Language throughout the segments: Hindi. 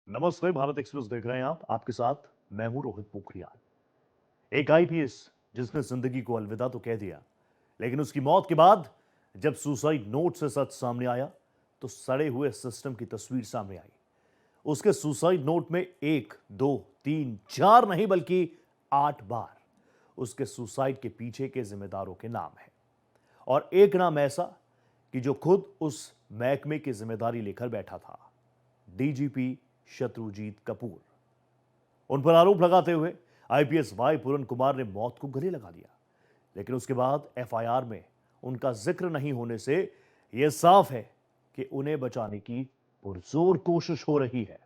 नमस्ते। भारत एक्सप्रेस देख रहे हैं आप। आपके साथ मैं हूं रोहित पोखरियाल। एक आईपीएस जिसने जिंदगी को अलविदा तो कह दिया, लेकिन उसकी मौत के बाद जब सुसाइड नोट से सच सामने आया तो सड़े हुए सिस्टम की तस्वीर सामने आई। उसके सुसाइड नोट में 1, 2, 3, 4 नहीं बल्कि 8 बार उसके सुसाइड के पीछे के जिम्मेदारों के नाम है। और एक नाम ऐसा कि जो खुद उस महकमे की जिम्मेदारी लेकर बैठा था, डीजीपी शत्रुजीत कपूर। उन पर आरोप लगाते हुए आईपीएस वाई पूरन कुमार ने मौत को गले लगा दिया, लेकिन उसके बाद एफआईआर में उनका जिक्र नहीं होने से यह साफ है कि उन्हें बचाने की पुरजोर कोशिश हो रही है।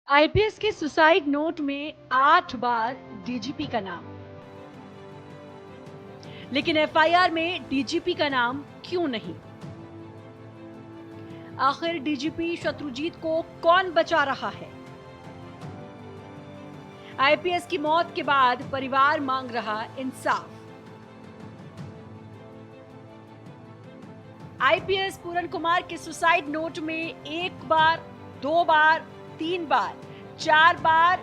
आईपीएस के सुसाइड नोट में 8 बार डीजीपी का नाम, लेकिन एफआईआर में डीजीपी का नाम क्यों नहीं? आखिर डीजीपी शत्रुजीत को कौन बचा रहा है? आईपीएस की मौत के बाद परिवार मांग रहा इंसाफ। आईपीएस पूरन कुमार के सुसाइड नोट में 1 बार, 2 बार, 3 बार, 4 बार,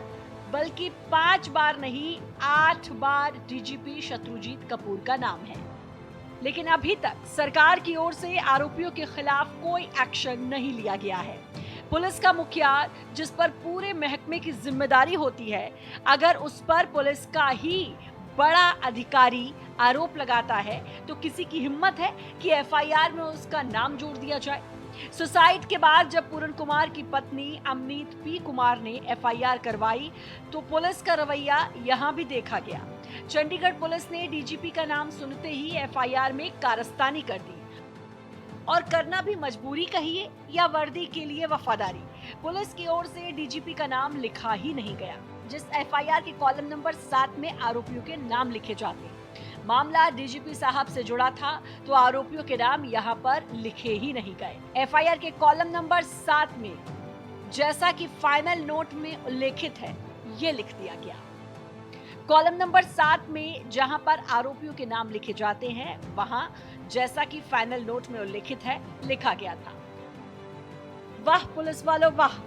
बल्कि 5 बार नहीं, 8 बार डीजीपी शत्रुजीत कपूर का नाम है। लेकिन अभी तक सरकार की ओर से आरोपियों के खिलाफ कोई एक्शन नहीं लिया गया है। पुलिस का मुखिया, जिस पर पूरे महकमे की जिम्मेदारी होती है, अगर उस पर पुलिस का ही बड़ा अधिकारी आरोप लगाता है तो किसी की हिम्मत है कि एफआईआर में उसका नाम जोड़ दिया जाए? सुसाइड के बाद जब पूरन कुमार की पत्नी अमनीत पी कुमार ने एफआईआर करवाई तो पुलिस का रवैया यहां भी देखा गया। चंडीगढ़ पुलिस ने डीजीपी का नाम सुनते ही एफआईआर में कारस्तानी कर दी, और करना भी मजबूरी कहिए या वर्दी के लिए वफादारी। पुलिस की ओर से डीजीपी का नाम लिखा ही नहीं गया। जिस एफआईआर के कॉलम नंबर 7 में आरोपियों के नाम लिखे जाते हैं, मामला डीजीपी साहब से जुड़ा था तो आरोपियों के नाम यहाँ पर लिखे ही नहीं गए। एफआईआर के कॉलम नंबर 7 में जैसा कि फाइनल नोट में उल्लेखित है, ये लिख दिया गया। कॉलम नंबर 7 में जहां पर आरोपियों के नाम लिखे जाते हैं, वहां जैसा कि फाइनल नोट में उल्लेखित है, लिखा गया था। वाह पुलिस वालों वाह!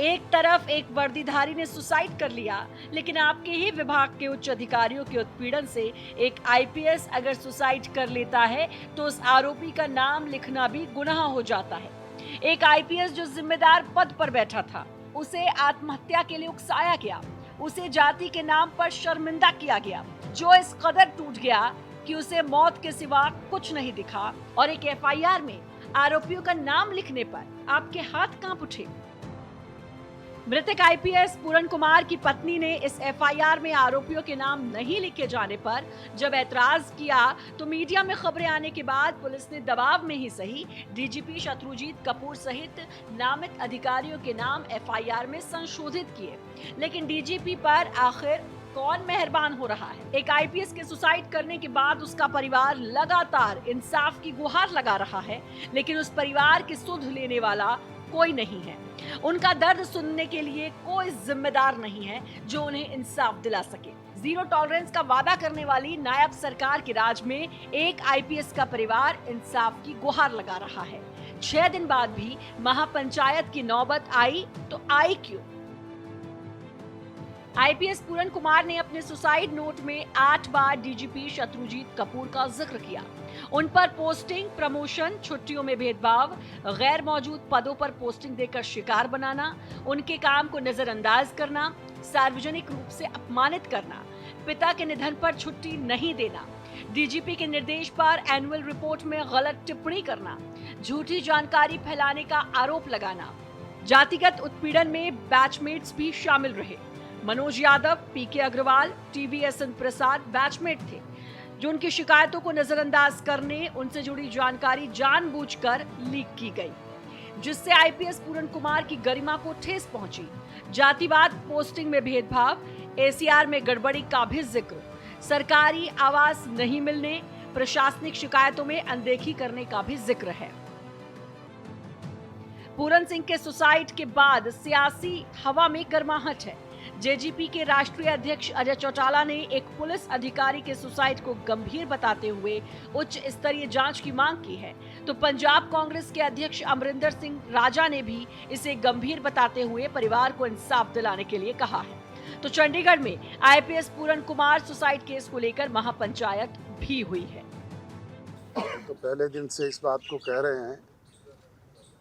एक तरफ एक वर्दीधारी ने सुसाइड कर लिया, लेकिन आपके ही विभाग के उच्च अधिकारियों के उत्पीड़न से एक आईपीएस अगर सुसाइड कर लेता है तो उस आरोपी का नाम लिखना भी गुनाह हो जाता है। एक आईपीएस जो जिम्मेदार पद पर बैठा था, उसे आत्महत्या के लिए उकसाया गया, उसे जाति के नाम पर शर्मिंदा किया गया, जो इस कदर टूट गया कि उसे मौत के सिवा कुछ नहीं दिखा। और एक एफआईआर में आरोपियों का नाम लिखने पर आपके हाथ कांप उठे। मृतक आईपीएस पूरन कुमार की पत्नी ने इस एफआईआर में आरोपियों के नाम नहीं लिखे जाने पर जब ऐतराज किया तो मीडिया में खबरें आने के बाद पुलिस ने दबाव में ही सही डीजीपी शत्रुजीत कपूर सहित नामित अधिकारियों के नाम एफआईआर में संशोधित किए। लेकिन डीजीपी पर आखिर कौन मेहरबान हो रहा है? एक आईपीएस के सुसाइड करने के बाद उसका परिवार लगातार इंसाफ की गुहार लगा रहा है, लेकिन उस परिवार की सुध लेने वाला कोई नहीं है। उनका दर्द सुनने के लिए कोई जिम्मेदार नहीं है जो उन्हें इंसाफ दिला सके। जीरो टॉलरेंस का वादा करने वाली नायब सरकार के राज में एक आईपीएस का परिवार इंसाफ की गुहार लगा रहा है। 6 दिन बाद भी महापंचायत की नौबत आई तो आई क्यों? आईपीएस पूरन कुमार ने अपने सुसाइड नोट में 8 बार डीजीपी शत्रुजीत कपूर का जिक्र किया। उन पर पोस्टिंग, प्रमोशन, छुट्टियों में भेदभाव, गैर मौजूद पदों पर पोस्टिंग देकर शिकार बनाना, उनके काम को नजरअंदाज करना, सार्वजनिक रूप से अपमानित करना, पिता के निधन पर छुट्टी नहीं देना, डीजीपी के निर्देश पर एनुअल रिपोर्ट में गलत टिप्पणी करना, झूठी जानकारी फैलाने का आरोप लगाना। जातिगत उत्पीड़न में बैचमेट्स भी शामिल रहे। मनोज यादव, पीके अग्रवाल, टीवीएसएन प्रसाद बैचमेट थे, जो उनकी शिकायतों को नजरअंदाज करने, उनसे जुड़ी जानकारी जानबूझकर लीक की गई, जिससे आईपीएस पूरन कुमार की गरिमा को ठेस पहुंची। जातिवाद, पोस्टिंग में भेदभाव, एसीआर में गड़बड़ी का भी जिक्र, सरकारी आवास नहीं मिलने, प्रशासनिक शिकायतों में अनदेखी करने का भी जिक्र है। पूरन सिंह के सुसाइड के बाद सियासी हवा में गर्माहट है। जेजीपी के राष्ट्रीय अध्यक्ष अजय चौटाला ने एक पुलिस अधिकारी के सुसाइड को गंभीर बताते हुए उच्च स्तरीय जांच की मांग की है, तो पंजाब कांग्रेस के अध्यक्ष अमरिंदर सिंह राजा ने भी इसे गंभीर बताते हुए परिवार को इंसाफ दिलाने के लिए कहा है। तो चंडीगढ़ में आईपीएस पूरन कुमार सुसाइड केस को लेकर महापंचायत भी हुई है। तो पहले दिन से इस बात को कह रहे हैं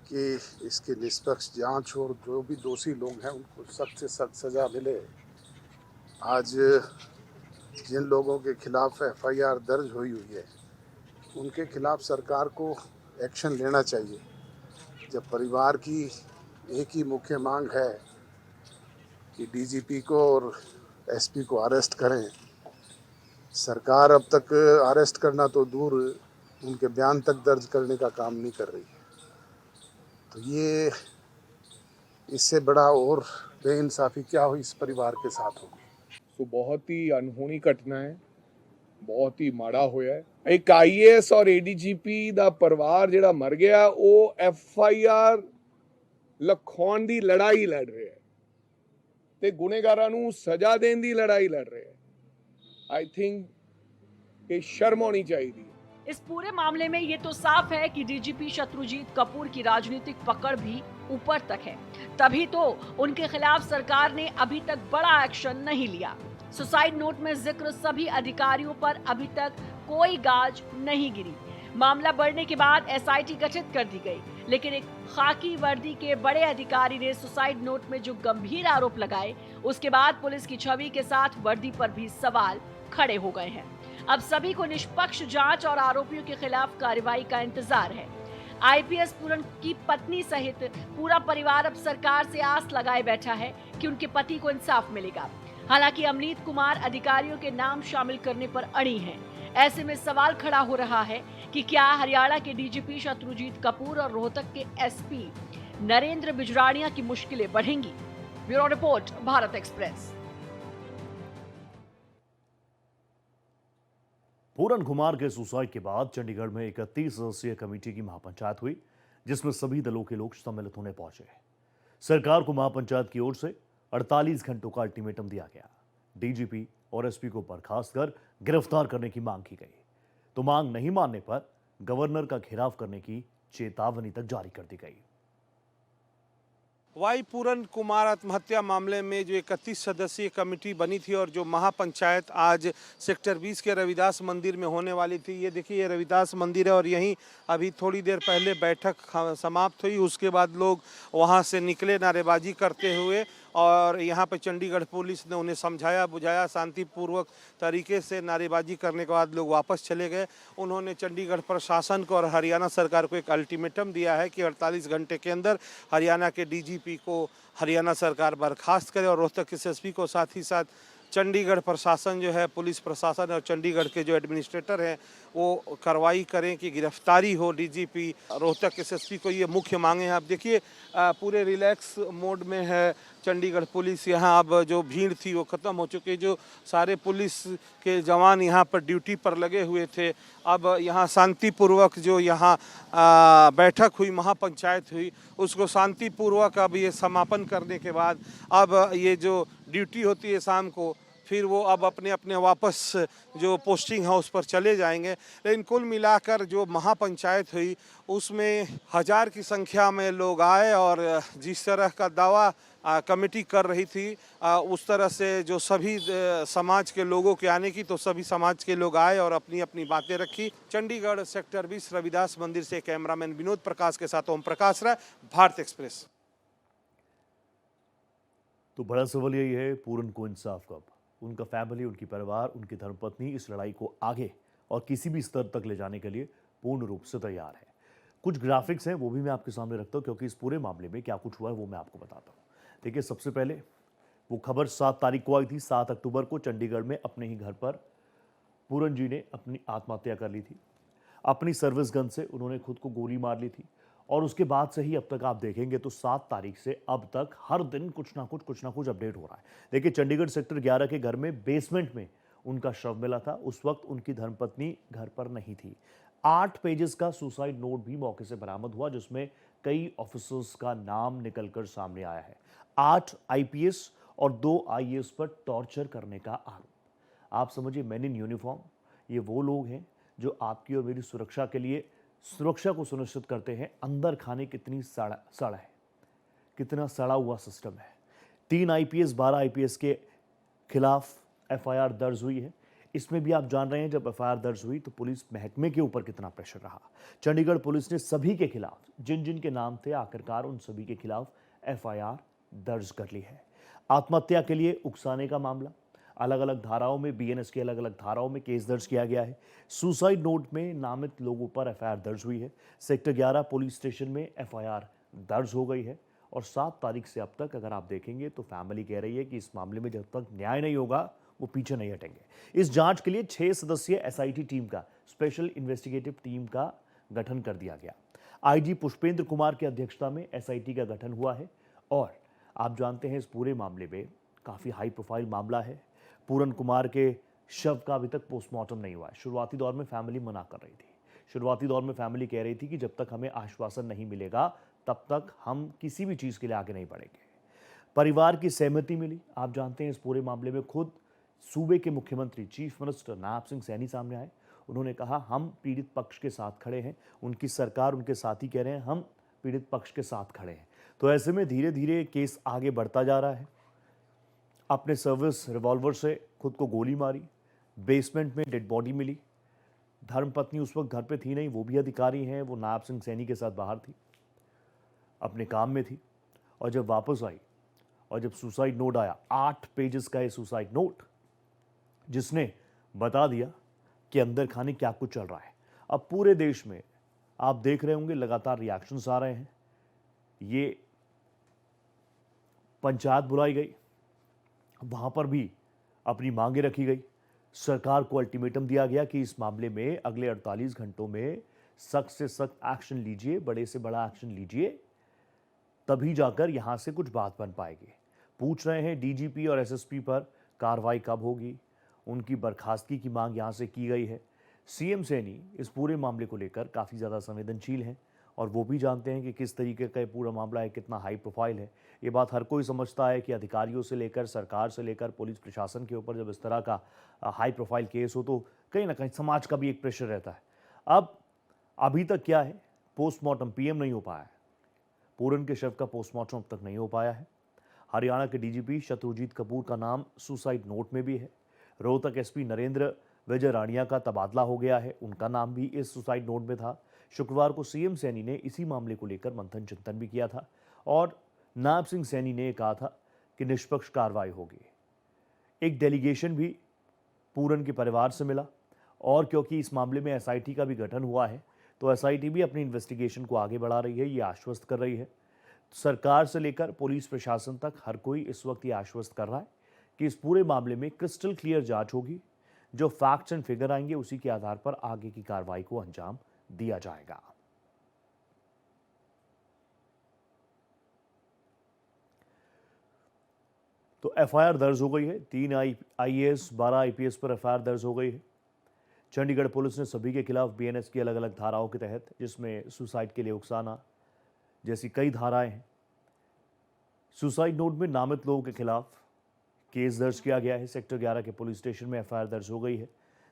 कि इसकी निष्पक्ष जांच और जो भी दोषी लोग हैं उनको सख्त से सख्त सज़ा मिले। आज जिन लोगों के खिलाफ एफआईआर दर्ज हुई है उनके खिलाफ सरकार को एक्शन लेना चाहिए। जब परिवार की एक ही मुख्य मांग है कि डीजीपी को और एसपी को अरेस्ट करें, सरकार अब तक अरेस्ट करना तो दूर उनके बयान तक दर्ज करने का काम नहीं कर रही है। तो ये इससे बड़ा और बेइंसाफी क्या हुई इस परिवार के साथ होगी। सो बहुत ही अनहोनी घटना है, बहुत ही माड़ा होया है। एक आईएएस और एडीजीपी ਦਾ ਪਰਿਵਾਰ ਜਿਹੜਾ ਮਰ ਗਿਆ ਉਹ ਐਫਆਈਆਰ ਲਖਾਉਣ ਦੀ ਲੜਾਈ ਲੜ ਰਿਹਾ ਹੈ ਤੇ ਗੁਨੇਗਾਰਾਂ ਨੂੰ ਸਜ਼ਾ ਦੇਣ ਦੀ ਲੜਾਈ ਲੜ ਰਿਹਾ ਹੈ। आई थिंक कि शर्म होनी चाहिए। इस पूरे मामले में ये तो साफ है कि डीजीपी शत्रुजीत कपूर की राजनीतिक पकड़ भी ऊपर तक है, तभी तो उनके खिलाफ सरकार ने अभी तक बड़ा एक्शन नहीं लिया। सुसाइड नोट में जिक्र सभी अधिकारियों पर अभी तक कोई गाज नहीं गिरी। मामला बढ़ने के बाद एसआईटी गठित कर दी गई, लेकिन एक खाकी वर्दी के बड़े अधिकारी ने सुसाइड नोट में जो गंभीर आरोप लगाए, उसके बाद पुलिस की छवि के साथ वर्दी पर भी सवाल खड़े हो गए हैं। अब सभी को निष्पक्ष जांच और आरोपियों के खिलाफ कार्रवाई का इंतजार है। आईपीएस पूरन की पत्नी सहित पूरा परिवार अब सरकार से आस लगाए बैठा है कि उनके पति को इंसाफ मिलेगा। हालांकि अमनीत कुमार अधिकारियों के नाम शामिल करने पर अड़ी हैं। ऐसे में सवाल खड़ा हो रहा है कि क्या हरियाणा के डीजीपी शत्रुजीत कपूर और रोहतक के एसपी नरेंद्र बिजराड़िया की मुश्किलें बढ़ेंगी। Bureau report, Bharat express. Puran Kumar के सुसाइड के बाद चंडीगढ़ में 31 सदस्यीय कमेटी की महापंचायत हुई, जिसमें सभी दलों के लोग सम्मिलित होने पहुंचे। सरकार को महापंचायत की ओर से 48 घंटों का अल्टीमेटम दिया गया। डीजीपी और एसपी को बर्खास्त कर गिरफ्तार करने की मांग की गई, तो मांग नहीं मानने पर गवर्नर का घेराव करने की चेतावनी तक जारी कर दी गई। वाई पूरन कुमार आत्महत्या मामले में जो 31 सदस्यीय कमेटी बनी थी और जो महापंचायत आज सेक्टर 20 के रविदास मंदिर में होने वाली थी, ये देखिए ये रविदास मंदिर है और यहीं अभी थोड़ी देर पहले बैठक समाप्त हुई। उसके बाद लोग वहाँ से निकले नारेबाजी करते हुए और यहाँ पर चंडीगढ़ पुलिस ने उन्हें समझाया बुझाया, शांतिपूर्वक तरीके से नारेबाजी करने के बाद लोग वापस चले गए। उन्होंने चंडीगढ़ प्रशासन को और हरियाणा सरकार को एक अल्टीमेटम दिया है कि 48 घंटे के अंदर हरियाणा के डीजीपी को हरियाणा सरकार बर्खास्त करे और रोहतक के एसपी को साथ ही साथ चंडीगढ़ प्रशासन जो है, पुलिस प्रशासन और चंडीगढ़ के जो एडमिनिस्ट्रेटर हैं वो कार्रवाई करें कि गिरफ्तारी हो डीजीपी रोहतक के एसपी को। ये मुख्य मांगे हैं। आप देखिए पूरे रिलैक्स मोड में है चंडीगढ़ पुलिस। यहाँ अब जो भीड़ थी वो ख़त्म हो चुकी है। जो सारे पुलिस के जवान यहाँ पर ड्यूटी पर लगे हुए थे, अब यहाँ शांतिपूर्वक जो यहाँ बैठक हुई, महापंचायत हुई, उसको शांतिपूर्वक अब ये समापन करने के बाद अब ये जो ड्यूटी होती है शाम को, फिर वो अब अपने अपने वापस जो पोस्टिंग है उस पर चले जाएंगे। लेकिन कुल मिलाकर जो महापंचायत हुई उसमें 1000 की संख्या में लोग आए और जिस तरह का दावा कमेटी कर रही थी उस तरह से जो सभी समाज के लोगों के आने की, तो सभी समाज के लोग आए और अपनी अपनी बातें रखी। चंडीगढ़ सेक्टर 20 रविदास मंदिर से कैमरामैन विनोद प्रकाश के साथ ओम प्रकाश राय, भारत एक्सप्रेस। तो बड़ा सवाल यही है, पूरन को इंसाफ कब? उनका फैमिली, उनकी परिवार, उनकी धर्मपत्नी इस लड़ाई को आगे और किसी भी स्तर तक ले जाने के लिए पूर्ण रूप से तैयार है। कुछ ग्राफिक्स हैं वो भी मैं आपके सामने रखता हूं, क्योंकि इस पूरे मामले में क्या कुछ हुआ है वो मैं आपको बताता हूं। देखिए, सबसे पहले वो खबर 7 तारीख को आई थी। 7 अक्टूबर को चंडीगढ़ में अपने ही घर पर पूरन जी ने अपनी आत्महत्या कर ली थी। अपनी सर्विस गन से उन्होंने खुद को गोली मार ली थी और उसके बाद से ही अब तक आप देखेंगे तो 7 तारीख से अब तक हर दिन कुछ ना कुछ अपडेट हो रहा है। देखिए, चंडीगढ़ सेक्टर 11 के घर में बेसमेंट में उनका शव मिला था। उस वक्त उनकी धर्मपत्नी घर पर नहीं थी। 8 पेजेस का सुसाइड नोट भी मौके से बरामद हुआ, जिसमें कई ऑफिसर्स का नाम निकलकर सामने आया है। 8 आईपीएस और 2 आईएएस पर टॉर्चर करने का आरोप। आप समझिए, मैन इन यूनिफॉर्म, ये वो लोग हैं जो आपकी और मेरी सुरक्षा के लिए सुरक्षा को सुनिश्चित करते हैं। अंदर खाने कितनी सड़ा है, कितना सड़ा हुआ सिस्टम है। 3 आईपीएस 12 आईपीएस के खिलाफ एफआईआर दर्ज हुई है। इसमें भी आप जान रहे हैं, जब एफआईआर दर्ज हुई तो पुलिस महकमे के ऊपर कितना प्रेशर रहा। चंडीगढ़ पुलिस ने सभी के खिलाफ, जिन जिन के नाम थे, आखिरकार उन सभी के खिलाफ एफआईआर दर्ज कर ली है। आत्महत्या के लिए उकसाने का मामला, अलग अलग धाराओं में, बीएनएस की अलग अलग धाराओं में केस दर्ज किया गया है। सुसाइड नोट में नामित लोगों पर एफआईआर दर्ज हुई है। सेक्टर 11 पुलिस स्टेशन में एफआईआर दर्ज हो गई है और 7 तारीख से अब तक अगर आप देखेंगे तो फैमिली कह रही है कि इस मामले में जब तक न्याय नहीं होगा वो पीछे नहीं हटेंगे। इस जांच के लिए 6 सदस्यीय एसआईटी टीम का, स्पेशल इन्वेस्टिगेटिव टीम का गठन कर दिया गया। आईजी पुष्पेंद्र कुमार की अध्यक्षता में एसआईटी का गठन हुआ है और आप जानते हैं इस पूरे मामले में काफ़ी हाई प्रोफाइल मामला है। पूरन कुमार के शव का अभी तक पोस्टमार्टम नहीं हुआ है। शुरुआती दौर में फैमिली मना कर रही थी। शुरुआती दौर में फैमिली कह रही थी कि जब तक हमें आश्वासन नहीं मिलेगा तब तक हम किसी भी चीज़ के लिए आगे नहीं बढ़ेंगे। परिवार की सहमति मिली। आप जानते हैं इस पूरे मामले में खुद सूबे के मुख्यमंत्री, चीफ मिनिस्टर नायब सिंह सैनी सामने आए। उन्होंने कहा हम पीड़ित पक्ष के साथ खड़े हैं। उनकी सरकार उनके साथ ही कह रहे हैं हम पीड़ित पक्ष के साथ खड़े हैं। तो ऐसे में धीरे धीरे केस आगे बढ़ता जा रहा है। अपने सर्विस रिवॉल्वर से खुद को गोली मारी, बेसमेंट में डेड बॉडी मिली। धर्मपत्नी उस वक्त घर पे थी नहीं, वो भी अधिकारी हैं, वो नायब सिंह सैनी के साथ बाहर थी, अपने काम में थी। और जब वापस आई और जब सुसाइड नोट आया, 8 पेजेस का ये सुसाइड नोट, जिसने बता दिया कि अंदर खाने क्या कुछ चल रहा है। अब पूरे देश में आप देख रहे होंगे लगातार रिएक्शंस आ रहे हैं। ये पंचायत बुलाई गई, वहां पर भी अपनी मांगे रखी गई। सरकार को अल्टीमेटम दिया गया कि इस मामले में अगले 48 घंटों में सख्त से सख्त एक्शन लीजिए, बड़े से बड़ा एक्शन लीजिए, तभी जाकर यहां से कुछ बात बन पाएगी। पूछ रहे हैं डीजीपी और एसएसपी पर कार्रवाई कब होगी। उनकी बर्खास्तगी की मांग यहां से की गई है। सीएम सैनी इस पूरे मामले को लेकर काफ़ी ज़्यादा संवेदनशील हैं और वो भी जानते हैं कि किस तरीके का ये पूरा मामला है, कितना हाई प्रोफाइल है। ये बात हर कोई समझता है कि अधिकारियों से लेकर, सरकार से लेकर, पुलिस प्रशासन के ऊपर जब इस तरह का हाई प्रोफाइल केस हो तो कहीं ना कहीं समाज का भी एक प्रेशर रहता है। अब अभी तक क्या है, पोस्टमार्टम पीएम नहीं हो पाया है। पूरन के शव का पोस्टमार्टम अब तक नहीं हो पाया है। हरियाणा के डीजीपी शत्रुजीत कपूर का नाम सुसाइड नोट में भी है। रोहतक एसपी नरेंद्र विजय राणिया का तबादला हो गया है, उनका नाम भी इस सुसाइड नोट में था। शुक्रवार को सीएम सैनी ने इसी मामले को लेकर मंथन चिंतन भी किया था और नायब सिंह सैनी ने कहा था कि निष्पक्ष कार्रवाई होगी। एक डेलीगेशन भी पूरन के परिवार से मिला और क्योंकि इस मामले में एसआईटी का भी गठन हुआ है तो एसआईटी भी अपनी इन्वेस्टिगेशन को आगे बढ़ा रही है, ये आश्वस्त कर रही है। सरकार से लेकर पुलिस प्रशासन तक हर कोई इस वक्त ये आश्वस्त कर रहा है कि इस पूरे मामले में क्रिस्टल क्लियर जांच होगी। जो फैक्ट्स एंड फिगर आएंगे उसी के आधार पर आगे की कार्रवाई को अंजाम दिया जाएगा। तो एफआईआर दर्ज हो गई है। 3 आईएएस 12 आईपीएस पर एफआईआर दर्ज हो गई है। चंडीगढ़ पुलिस ने सभी के खिलाफ बीएनएस की अलग अलग धाराओं के तहत, जिसमें सुसाइड के लिए उकसाना जैसी कई धाराएं हैं, सुसाइड नोट में नामित लोगों के खिलाफ केस दर्ज किया गया है। सेक्टर 11 के पुलिस स्टेशन में एफआईआर दर्ज हो गई है।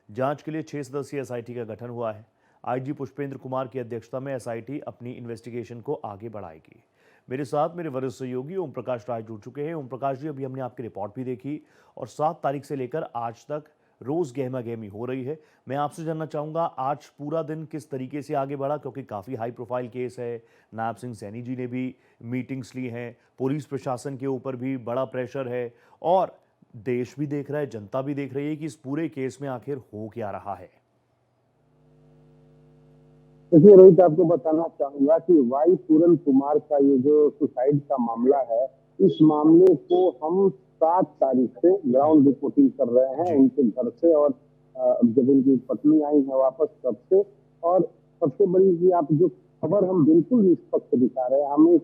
जांच के लिए 6 सदस्यीय एसआईटी का गठन हुआ है। आईजी पुष्पेंद्र कुमार की अध्यक्षता में एसआईटी अपनी इन्वेस्टिगेशन को आगे बढ़ाएगी। मेरे साथ मेरे वरिष्ठ सहयोगी ओम प्रकाश राय जुड़ चुके हैं। ओम प्रकाश जी, अभी हमने आपकी रिपोर्ट भी देखी और 7 तारीख से लेकर आज तक रोज गहमा गहमी हो रही है। मैं आपसे जानना चाहूँगा आज पूरा दिन किस तरीके से आगे बढ़ा, क्योंकि काफ़ी हाई प्रोफाइल केस है। नायब सिंह सैनी जी ने भी मीटिंग्स ली हैं, पुलिस प्रशासन के ऊपर भी बड़ा प्रेशर है और देश भी देख रहा है, जनता भी देख रही है कि इस पूरे केस में आखिर हो क्या रहा है। देखिए रोहित, आपको बताना चाहूंगा कि वाई पूरन कुमार का ये जो सुसाइड का मामला है, इस मामले को हम 7 तारीख से ग्राउंड रिपोर्टिंग कर रहे हैं उनके घर से और जब उनकी पत्नी आई है वापस तब से। और सबसे बड़ी ये आप जो खबर हम बिल्कुल निष्पक्ष दिखा रहे हैं। हमें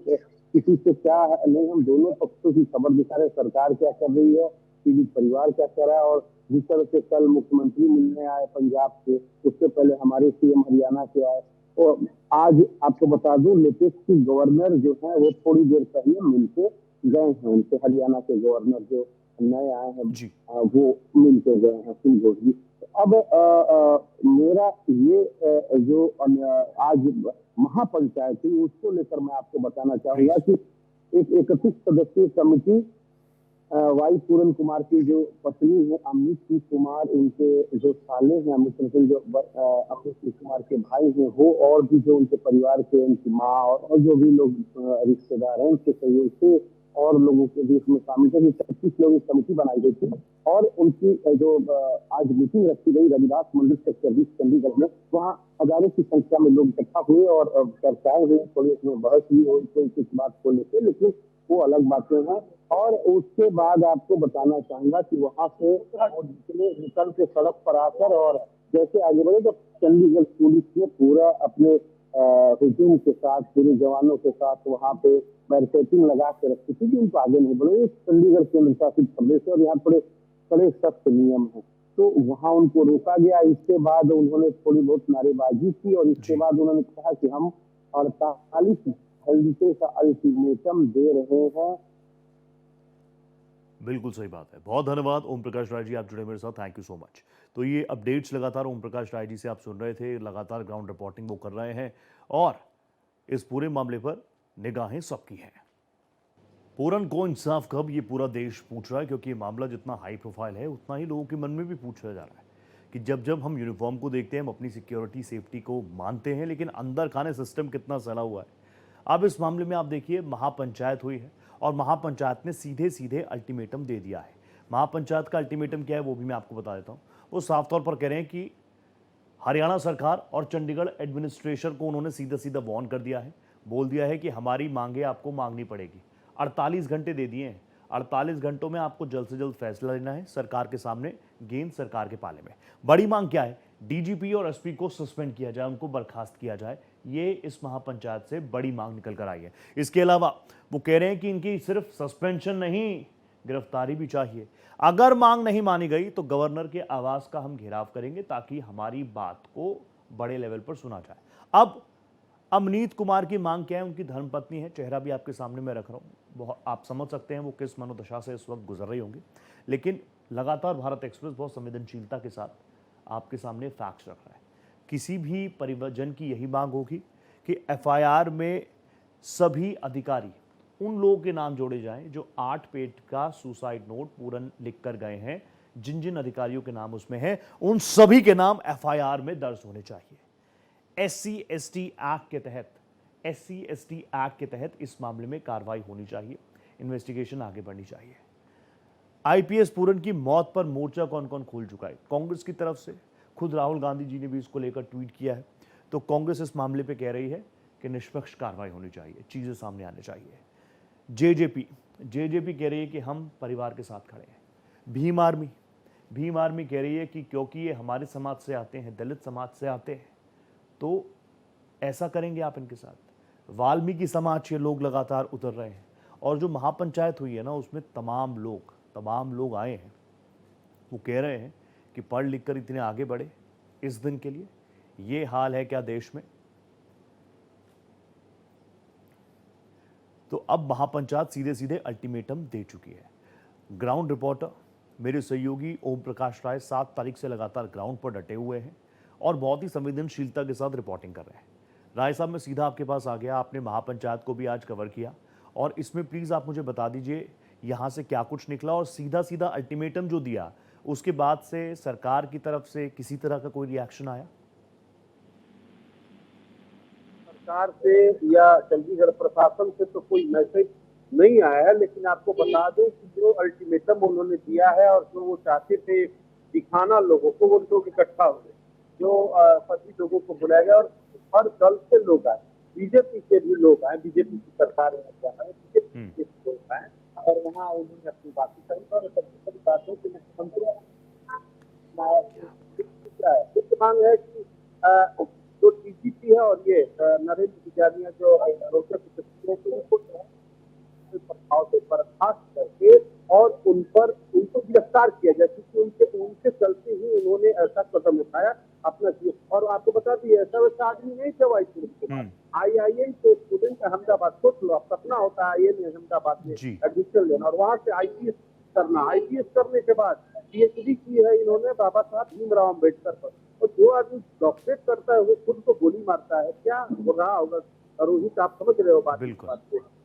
किसी से क्या नहीं, हम दोनों पक्षों की खबर दिखा रहे हैं। सरकार क्या कर रही है, पीड़ित परिवार क्या कर रहा है। और जिस तरह से कल मुख्यमंत्री मिलने आए पंजाब से, उससे पहले हमारे सीएम हरियाणा के आए, और आज आपको बता दूं लेटेस्ट की गवर्नर जो है वो थोड़ी देर पहले मिलके गए हैं। उनसे हरियाणा के गवर्नर जो नए आए हैं जी वो मिलके गए हैं सिंह घोष जी। अब मेरा ये जो आज महापंचायत थी उसको लेकर मैं आपको बताना चाहूंगा कि एक 31 सदस्यीय कमेटी वाई पूरन कुमार की जो पत्नी है अमित कुमार, उनके जो साले हैं अमित जो अमित कुमार के भाई हैं वो, और भी जो उनके परिवार के, उनकी माँ और जो भी लोग रिश्तेदार हैं उनके सहयोग से और लोगों के भी उसमें शामिल थे। 36 लोग इस कमेटी बनाई गई थी और उनकी जो आज मीटिंग रखी गई रविदास मंदिर सेक्टर 20 चंडीगढ़ में, वहाँ हजारों की संख्या में लोग इकट्ठा हुए और चर्चाएं हुई, थोड़ी उसमें बहस भी हुई कोई कुछ बात को लेकर, लेकिन वो अलग बातें हैं। और उसके बाद आपको बताना चाहूंगा कि वहां से निकल के सड़क पर आकर और जैसे आगे बढ़े तो चंडीगढ़ पुलिस ने पूरा अपने हुजूम के साथ, पूरे जवानों के साथ वहां पे बैरिकेडिंग लगा के रखी थी कि उनको आगे नहीं बढ़े। चंडीगढ़ केंद्र शासित प्रदेश है और यहाँ बड़े सख्त नियम है, तो वहां उनको रोका गया। इसके बाद उन्होंने थोड़ी बहुत नारेबाजी की और इसके जी बाद उन्होंने कहा कि हम 48 घंटे का अल्टीमेटम दे रहे हैं। बिल्कुल सही बात है। बहुत धन्यवाद ओम प्रकाश राय जी, आप जुड़े मेरे साथ, थैंक यू सो मच। तो ये अपडेट्स लगातार ओम प्रकाश राय जी से आप सुन रहे थे, लगातार ग्राउंड रिपोर्टिंग वो कर रहे हैं और इस पूरे मामले पर निगाहें सबकी हैं। पूरन को इंसाफ कब, ये पूरा देश पूछ रहा है, क्योंकि ये मामला जितना हाई प्रोफाइल है उतना ही लोगों के मन में भी पूछा जा रहा है कि जब जब हम यूनिफॉर्म को देखते हैं हम अपनी सिक्योरिटी सेफ्टी को मानते हैं, लेकिन अंदर खाने सिस्टम कितना सड़ा हुआ है। अब इस मामले में आप देखिए महापंचायत हुई है और महापंचायत ने सीधे सीधे अल्टीमेटम दे दिया है। महापंचायत का अल्टीमेटम क्या है वो भी मैं आपको बता देता हूँ। वो साफ तौर पर कह रहे हैं कि हरियाणा सरकार और चंडीगढ़ एडमिनिस्ट्रेशन को उन्होंने सीधा सीधा वार्न कर दिया है, बोल दिया है कि हमारी मांगे आपको मांगनी पड़ेगी। 48 घंटे दे दिए हैं, 48 घंटों में आपको जल्द से जल्द फैसला लेना है। सरकार के सामने गेंद सरकार के पाले में। बड़ी मांग क्या है? डीजीपी और एसपी को सस्पेंड किया जाए, उनको बर्खास्त किया जाए। ये इस महापंचायत से बड़ी मांग निकल कर आई है। इसके अलावा वो कह रहे हैं कि इनकी सिर्फ सस्पेंशन नहीं, गिरफ्तारी भी चाहिए। अगर मांग नहीं मानी गई तो गवर्नर के आवास का हम घेराव करेंगे ताकि हमारी बात को बड़े लेवल पर सुना जाए। अब अमनीत कुमार की मांग क्या है? उनकी धर्मपत्नी है, चेहरा भी आपके सामने मैं रख रहा हूँ, आप समझ सकते हैं वो किस मनोदशा से इस वक्त गुजर रही होंगी। लेकिन लगातार भारत एक्सप्रेस बहुत संवेदनशीलता के साथ आपके सामने फैक्ट्स रख रहा है। किसी भी परिवरजन की यही मांग होगी कि एफआईआर में सभी अधिकारी उन लोगों के नाम जोड़े जाएं जो 8 पेज का सुसाइड नोट पूरन लिख कर गए हैं। जिन जिन अधिकारियों के नाम उसमें हैं उन सभी के नाम एफआईआर में दर्ज होने चाहिए। SC/ST एक्ट के तहत इस मामले में कार्रवाई होनी चाहिए, इन्वेस्टिगेशन आगे बढ़नी चाहिए। आईपीएस पूरन की मौत पर मोर्चा कौन कौन खोल चुका है? कांग्रेस की तरफ से खुद राहुल गांधी जी ने भी इसको लेकर ट्वीट किया है। तो कांग्रेस इस मामले पे कह रही है कि निष्पक्ष कार्रवाई होनी चाहिए, चीजें सामने आने चाहिए। जेजेपी कह रही है कि हम परिवार के साथ खड़े हैं। भीम आर्मी कह रही है कि क्योंकि ये हमारे समाज से आते हैं, दलित समाज से आते हैं, तो ऐसा करेंगे आप इनके साथ। वाल्मीकि समाज के लोग लगातार उतर रहे हैं और जो महापंचायत हुई है ना उसमें तमाम लोग आए हैं। वो कह रहे हैं कि पढ़ लिख कर इतने आगे बढ़े इस दिन के लिए। ये हाल है क्या देश में? तो अब महापंचायत सीधे सीधे अल्टीमेटम दे चुकी है। ग्राउंड रिपोर्टर मेरे सहयोगी ओम प्रकाश राय 7 तारीख से लगातार ग्राउंड पर डटे हुए हैं और बहुत ही संवेदनशीलता के साथ रिपोर्टिंग कर रहे हैं। राय साहब, मैं सीधा आपके पास आ गया। आपने महापंचायत को भी आज कवर किया और इसमें प्लीज आप मुझे बता दीजिए यहां से क्या कुछ निकला और सीधा सीधा अल्टीमेटम जो दिया उसके बाद से सरकार की तरफ से किसी तरह का कोई रिएक्शन आया? सरकार से या चंडीगढ़ प्रशासन से तो कोई मैसेज नहीं आया है, लेकिन आपको बता दें कि जो अल्टीमेटम उन्होंने दिया है और जो वो चाहते थे दिखाना लोगों को, वो लोग इकट्ठा हो गए। जो सभी लोगों को बुलाया गया और हर दल से लोग आए, बीजेपी के भी लोग आए, बीजेपी की सरकार है, बीजेपी के लोग आए और वहाँ उन्होंने अपनी बातें करी। और सबसे बड़ी बात है कि मुख्यमंत्री मांग है कि जो डीजीपी है है और ये नरेंद्र बिजारिया जो रोचक तस्वीरों को प्रभाव से बर्खास्त करके और उनको गिरफ्तार किया जाए, क्योंकि उनके चलते ही उन्होंने ऐसा कदम उठाया अपना जीवन। और आपको बता दी, ऐसा वैसा आदमी नहीं थे वाई सुरेश। IIM के स्टूडेंट अहमदाबाद, सोच लो, आप सपना होता है IIM अहमदाबाद में एडमिशन लेना और वहां से IPS करना। IPS करने के बाद PhD की है इन्होंने बाबा साहब भीमराव अम्बेडकर पर। और जो आदमी डॉक्टरेट करता है वो खुद को गोली मारता है, क्या हो रहा होगा रोहित, आप समझ रहे हो बात को।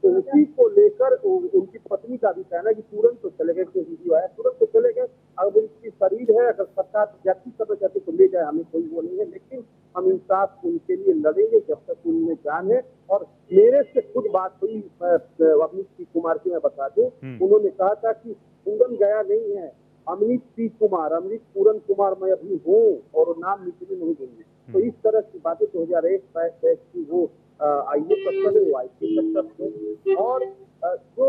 तो उसी को लेकर उनकी पत्नी का भी कहना है कि तुरंत तो चले गए, वीडियो आया तुरंत तो चले गए। अगर उनकी शरीर है, अगर सरकार जाती करना चाहती तो ले जाए, हमें कोई वो नहीं है, लेकिन हम इंसाफ उनके लिए लड़ेंगे जब तक उनमें जान है। और मेरे से खुद बात हुई अमित पी कुमार की, मैं बता दूं, उन्होंने कहा था कि पूरन गया नहीं है, अमित पी कुमार, अमित पूरन कुमार मैं अभी हूँ और नाम निकली नहीं देंगे। तो इस तरह की बातें 2001 बैच की वो IAS अफसर है, वो IPS अफसर है। और जो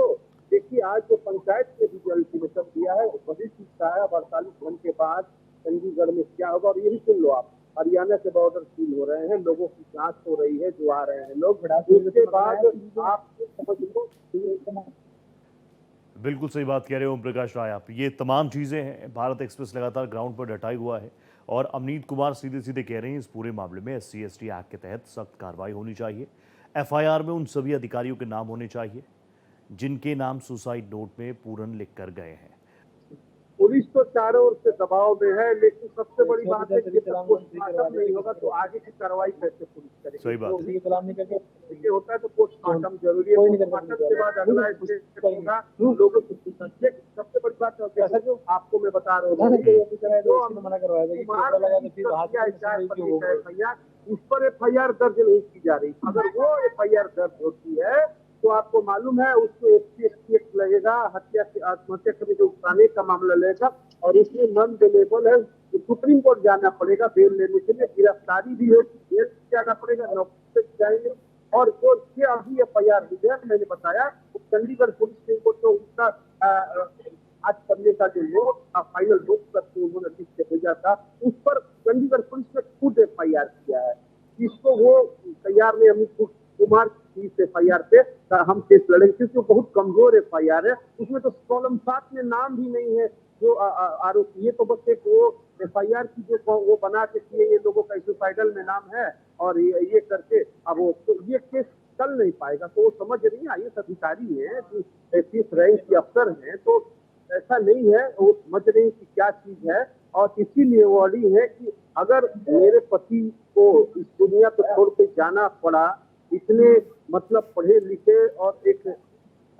देखिए आज जो पंचायत ने भी जो अल्टीमेटम दिया है वही चीज का है। 48 घंटे बाद चंडीगढ़ में क्या होगा, और यही सुन लो आप, हरियाणा के बॉर्डर सील हो रहे हैं, लोगों की जांच हो रही है, जो आ रहे हैं लोग, उसके बाद आप समझ लो। बिल्कुल सही बात कह रहे हो ओम प्रकाश राय आप। ये तमाम चीज़ें हैं, भारत एक्सप्रेस लगातार ग्राउंड पर डटा हुआ है और अमनीत कुमार सीधे सीधे कह रहे हैं इस पूरे मामले में SC/ST एक्ट के तहत सख्त कार्रवाई होनी चाहिए। FIR में उन सभी अधिकारियों के नाम होने चाहिए जिनके नाम सुसाइड नोट में पूरन लिख कर गए हैं। पुलिस तो चारों ओर से दबाव में है, लेकिन सबसे बड़ी बात है कि जब पोस्टमार्टम नहीं होगा तो आगे की कार्रवाई कैसे पुलिस करेगी। सही बात है। ये होता है तो पोस्टमार्टम जरूरी है। पोस्टमार्टम के बाद अगला स्टेप होगा लोगों को। सबसे बड़ी बात है आपको मैं बता रहा हूँ, उस पर FIR दर्ज नहीं की जा रही। अगर वो FIR दर्ज होती है तो आपको मालूम है उसको SC/ST एक्ट लगेगा, हत्या से आत्महत्या करने के उकसाने का मामला लगेगा और इसमें नॉन बेलेबल है, तो सुप्रीम कोर्ट जाना पड़ेगा बेल लेने के लिए, गिरफ्तारी भी होगी, जेल जाना पड़ेगा, नौकरी से जाएंगे। और जो अभी FIR हुई है मैंने बताया, तो चंडीगढ़ पुलिस को तो उसका आज करने का जो नोट फाइनल नोट करके उन्होंने लिख के भेजा था, उस पर चंडीगढ़ पुलिस ने खुद FIR किया है। इसको वो तैयार ने अमित कुमार की FIR पे हम केस लड़ेंगे, क्योंकि बहुत कमजोर FIR है, उसमें तो कॉलम 7 में नाम भी नहीं है जो आरोपी। ये तो बस एक वो FIR की जो वो बना के किए, ये लोगों का सुसाइडल में नाम है और ये करके अब वो तो ये केस चल नहीं पाएगा। तो वो समझ नहीं, IAS अधिकारी है, 30 रैंक के अफसर हैं, तो ऐसा नहीं है, वो समझ रहे हैं कि क्या चीज है। और इसीलिए वो अड़ी है कि अगर मेरे पति को इस दुनिया को छोड़ के जाना पड़ा, इतने मतलब पढ़े लिखे और एक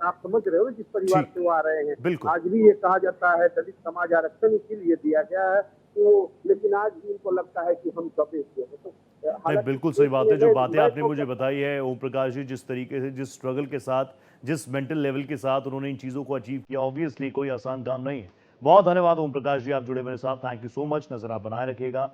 आप समझ रहे हो जिस परिवार से वो आ रहे हैं, आज भी ये कहा जाता है दलित समाज आरक्षण इसीलिए दिया गया है, तो लेकिन आज भी इनको लगता है कि हम दबे हुए हैं। तो बिल्कुल सही बात है जो बातें आपने मुझे बताई है ओम प्रकाश जी, जिस तरीके से, जिस स्ट्रगल के साथ, जिस मेंटल लेवल के साथ उन्होंने इन चीज़ों को अचीव किया, ऑब्वियसली कोई आसान काम नहीं है। बहुत धन्यवाद ओम प्रकाश जी, आप जुड़े मेरे साथ, थैंक यू सो मच। नजर आप बनाए रखिएगा।